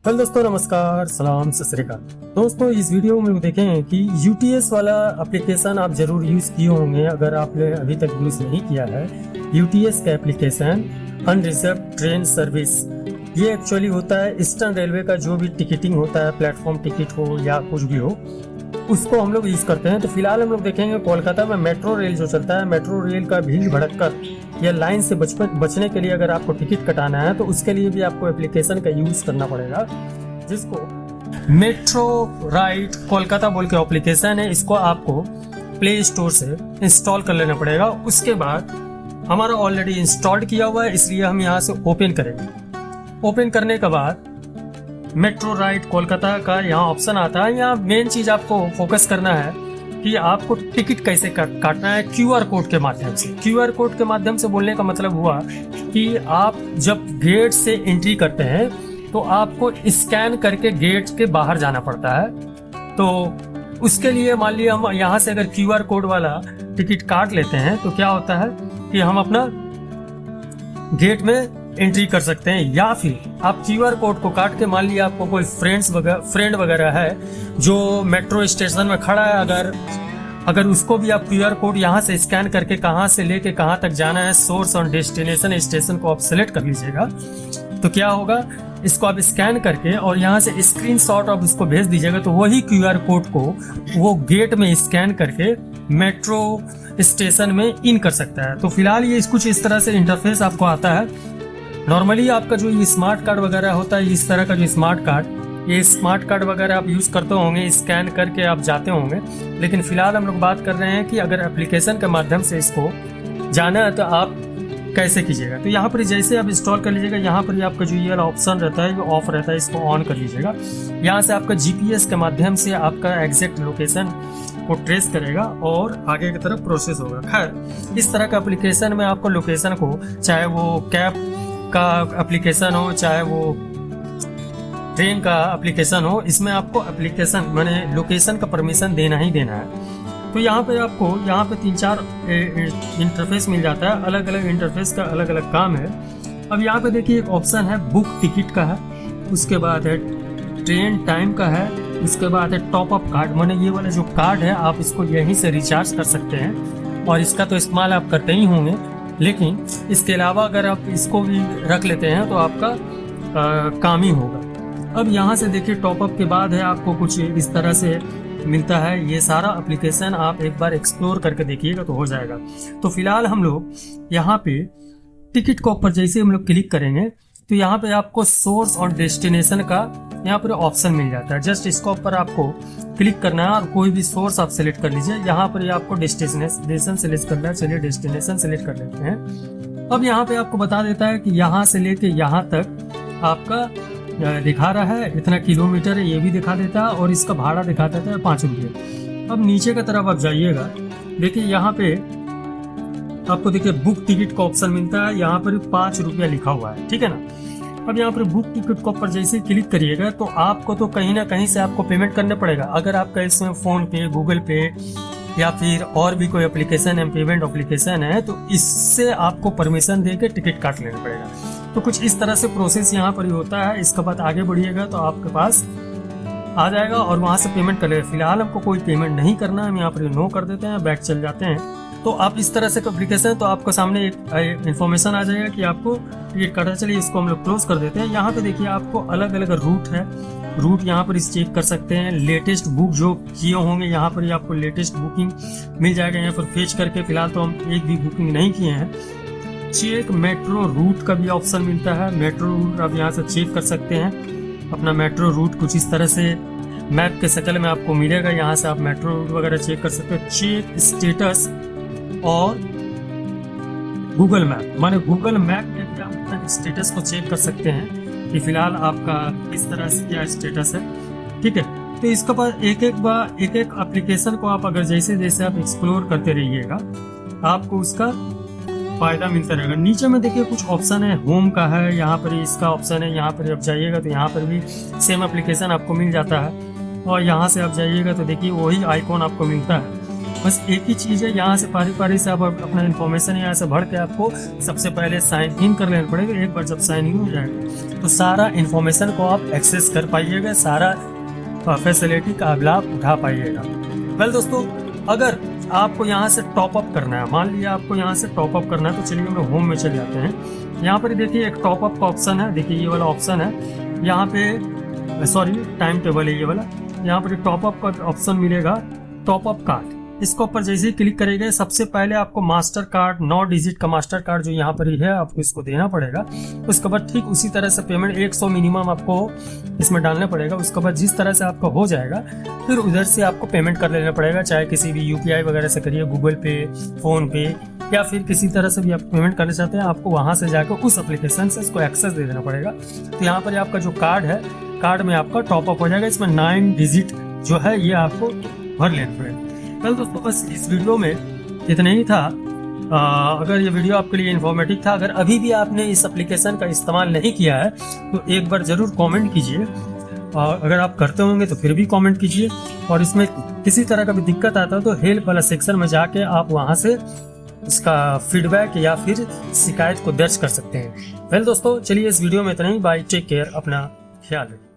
Hello दोस्तों, नमस्कार, सलाम, सत श्री अकाल। दोस्तों, इस वीडियो में देखें कि यूटीएस वाला एप्लीकेशन आप जरूर यूज़ किए होंगे। अगर आपने अभी तक यूज़ नहीं किया है यूटीएस का एप्लीकेशन अनरिजर्व ट्रेन सर्विस, ये एक्चुअली होता है ईस्टर्न रेलवे का जो भी टिकटिंग होता है, प्लेटफॉर्म टिकट हो या कुछ भी हो, उसको हम लोग यूज़ करते हैं। तो फिलहाल हम लोग देखेंगे कोलकाता में मेट्रो रेल जो चलता है, मेट्रो रेल का भीड़ भड़ककर या लाइन से बचने के लिए अगर आपको टिकट कटाना है तो उसके लिए भी आपको एप्लीकेशन का यूज़ करना पड़ेगा, जिसको मेट्रो राइड कोलकाता बोल के एप्लीकेशन है। इसको आपको प्ले स्टोर से इंस्टॉल कर लेना पड़ेगा। उसके बाद हमारा ऑलरेडी इंस्टॉल्ड किया हुआ है, इसलिए हम यहाँ से ओपन करेंगे। ओपन करने के बाद मेट्रो राइड कोलकाता का यहाँ ऑप्शन आता है। यहाँ मेन चीज आपको फोकस करना है कि आपको टिकट कैसे काटना है, क्यूआर कोड के माध्यम से। क्यूआर कोड के माध्यम से बोलने का मतलब हुआ कि आप जब गेट से एंट्री करते हैं तो आपको स्कैन करके गेट के बाहर जाना पड़ता है। तो उसके लिए मान लिया हम यहाँ से अगर क्यूआर कोड वाला टिकट काट लेते हैं तो क्या होता है कि हम अपना गेट में एंट्री कर सकते हैं। या फिर आप क्यूआर कोड को काट के मान लिया आपको कोई फ्रेंड वगैरह है जो मेट्रो स्टेशन में खड़ा है, अगर उसको भी आप क्यूआर कोड यहाँ से स्कैन करके कहाँ से लेके कहाँ तक जाना है, सोर्स और डेस्टिनेशन स्टेशन को आप सेलेक्ट कर लीजिएगा। तो क्या होगा, इसको आप स्कैन करके और यहाँ से स्क्रीनशॉट आप उसको भेज दीजिएगा, तो वही क्यूआर कोड को वो गेट में स्कैन करके मेट्रो स्टेशन में इन कर सकता है। तो फिलहाल ये कुछ इस तरह से इंटरफेस आपको आता है। नॉर्मली आपका जो ये स्मार्ट कार्ड वगैरह होता है, इस तरह का जो स्मार्ट कार्ड वगैरह आप यूज़ करते होंगे, स्कैन करके आप जाते होंगे। लेकिन फिलहाल हम लोग बात कर रहे हैं कि अगर एप्लीकेशन के माध्यम से इसको जाना है तो आप कैसे कीजिएगा। तो यहाँ पर जैसे आप इंस्टॉल कर लीजिएगा, यहाँ पर आपका जो ये वाला ऑप्शन रहता है, ये ऑफ रहता है, इसको ऑन कर लीजिएगा। यहाँ से आपका जीपीएस के माध्यम से आपका एग्जैक्ट लोकेशन को ट्रेस करेगा और आगे की तरफ प्रोसेस होगा। खैर, इस तरह का एप्लीकेशन में आपको लोकेशन को, चाहे वो कैब का एप्लीकेशन हो चाहे वो ट्रेन का एप्लीकेशन हो, इसमें आपको एप्लीकेशन माने लोकेशन का परमिशन देना ही देना है। तो यहाँ पे आपको यहाँ पे 3-4 इंटरफेस मिल जाता है। अलग अलग इंटरफेस का अलग अलग काम है। अब यहाँ पे देखिए एक ऑप्शन है बुक टिकट का है, उसके बाद है ट्रेन टाइम का है, उसके बाद है टॉप अप कार्ड। माने ये वाला जो कार्ड है आप इसको यहीं से रिचार्ज कर सकते हैं और इसका तो इस्तेमाल आप करते ही होंगे, लेकिन इसके अलावा अगर आप इसको भी रख लेते हैं तो आपका काम ही होगा। अब यहाँ से देखिए टॉपअप के बाद है आपको कुछ इस तरह से मिलता है। ये सारा एप्लीकेशन आप एक बार एक्सप्लोर करके देखिएगा तो हो जाएगा। तो फिलहाल हम लोग यहाँ पे टिकट के ऊपर जैसे हम लोग क्लिक करेंगे तो यहाँ पे आपको सोर्स और डेस्टिनेशन का यहाँ पर ऑप्शन मिल जाता है। जस्ट इसके ऊपर आपको क्लिक करना है और कोई भी सोर्स आप सेलेक्ट कर लीजिए। यहाँ पर आपको डेस्टिनेशन सेलेक्ट करना है। चलिए डेस्टिनेशन सेलेक्ट कर लेते हैं। अब यहाँ पे आपको बता देता है कि यहाँ से लेके यहाँ तक आपका दिखा रहा है इतना किलोमीटर है, ये भी दिखा देता है और इसका भाड़ा दिखा देता है 5 रुपये। अब नीचे की तरफ आप जाइएगा, देखिए यहाँ पे आपको देखिए बुक टिकट का ऑप्शन मिलता है। यहाँ पर 5 रुपया लिखा हुआ है, ठीक है ना। अब यहाँ पर बुक टिकट के ऊपर जैसे क्लिक करिएगा तो आपको तो कहीं ना कहीं से आपको पेमेंट करना पड़ेगा। अगर आपका इसमें फोन पे, गूगल पे या फिर और भी कोई एप्लीकेशन है, पेमेंट एप्लीकेशन है, तो इससे आपको परमिशन दे के टिकट काट लेना पड़ेगा। तो कुछ इस तरह से प्रोसेस यहाँ पर ही होता है। इसके बाद आगे बढ़िएगा तो आपके पास आ जाएगा और वहाँ से पेमेंट कर लेगा। फिलहाल हमको कोई पेमेंट नहीं करना है, हम यहाँ पर नो कर देते हैं, बैक चल जाते हैं। तो आप इस तरह से एप्लीकेशन तो आपको सामने एक इन्फॉर्मेशन आ जाएगा कि आपको टिकट काटा। चलिए इसको हम लोग क्लोज कर देते हैं। यहाँ पे देखिए आपको अलग अलग रूट है, रूट यहाँ पर इस चेक कर सकते हैं। लेटेस्ट बुक जो किए होंगे यहाँ पर ही आपको लेटेस्ट बुकिंग मिल जाएगा। यहाँ पर फेच करके फिलहाल तो हम एक भी बुकिंग नहीं किए हैं। चेक मेट्रो रूट का भी ऑप्शन मिलता है। मेट्रो रूट आप यहाँ से चेक कर सकते हैं। अपना मेट्रो रूट कुछ इस तरह से मैप के शक्ल में आपको मिलेगा। यहाँ से आप मेट्रो रूट वगैरह चेक कर सकते हो। चेक स्टेटस और गूगल मैप, माने गूगल मैप में भी आप स्टेटस को चेक कर सकते हैं कि फिलहाल आपका इस तरह से क्या स्टेटस है, ठीक है। तो इसके बाद एक एक एप्लीकेशन को आप अगर जैसे जैसे आप एक्सप्लोर करते रहिएगा आपको उसका फायदा मिलता रहेगा। नीचे में देखिए कुछ ऑप्शन है, होम का है, यहाँ पर इसका ऑप्शन है। यहाँ पर आप जाइएगा तो यहाँ पर भी सेम एप्लीकेशन आपको मिल जाता है और यहाँ से आप जाइएगा तो देखिए वही आइकॉन आपको मिलता है। बस एक ही चीज़ है, यहाँ से पारी पारी से आप अपना इन्फॉर्मेशन यहाँ से भर के आपको सबसे पहले साइन इन कर लेना पड़ेगा। एक बार जब साइन इन हो जाएगा तो सारा इन्फॉर्मेशन को आप एक्सेस कर पाइएगा, सारा फैसिलिटी का लाभ उठा पाइएगा। वेल दोस्तों, अगर आपको यहाँ से टॉप अप करना है, मान लिया आपको यहाँ से टॉप अप करना है, तो चलिए हम लोग होम में चले जाते हैं। यहाँ पर देखिए एक टॉप अप का ऑप्शन है, देखिए ये वाला ऑप्शन है, यहाँ पे सॉरी टाइम टेबल है ये वाला। यहाँ पर टॉप अप का ऑप्शन मिलेगा, टॉप अप कार्ड। इसके ऊपर जैसे ही क्लिक करेंगे, सबसे पहले आपको मास्टर कार्ड 9 डिजिट का मास्टर कार्ड जो यहाँ पर ही है आपको इसको देना पड़ेगा। उसके बाद ठीक उसी तरह से पेमेंट 100 मिनिमम आपको इसमें डालना पड़ेगा। उसके बाद जिस तरह से आपका हो जाएगा फिर उधर से आपको पेमेंट कर लेना पड़ेगा, चाहे किसी भी UPI वगैरह से करिए, गूगल पे, फोन पे, या फिर किसी तरह से भी आप पेमेंट करना चाहते हैं, आपको वहाँ से जाकर उस एप्लीकेशन से इसको एक्सेस दे देना पड़ेगा। तो यहाँ पर आपका जो कार्ड है, कार्ड में आपका टॉप अप हो जाएगा। इसमें 9 डिजिट जो है ये आपको भर लेना पड़ेगा। कल दोस्तों बस इस वीडियो में इतना ही था। अगर ये वीडियो आपके लिए इन्फॉर्मेटिव था, अगर अभी भी आपने इस एप्लीकेशन का इस्तेमाल नहीं किया है तो एक बार ज़रूर कमेंट कीजिए, और अगर आप करते होंगे तो फिर भी कमेंट कीजिए। और इसमें किसी तरह का भी दिक्कत आता है तो हेल्प वाला सेक्शन में जाके आप वहाँ से इसका फीडबैक या फिर शिकायत को दर्ज कर सकते हैं। वेल दोस्तों, चलिए इस वीडियो में इतना ही। बाय, टेक केयर, अपना ख्याल रखिए।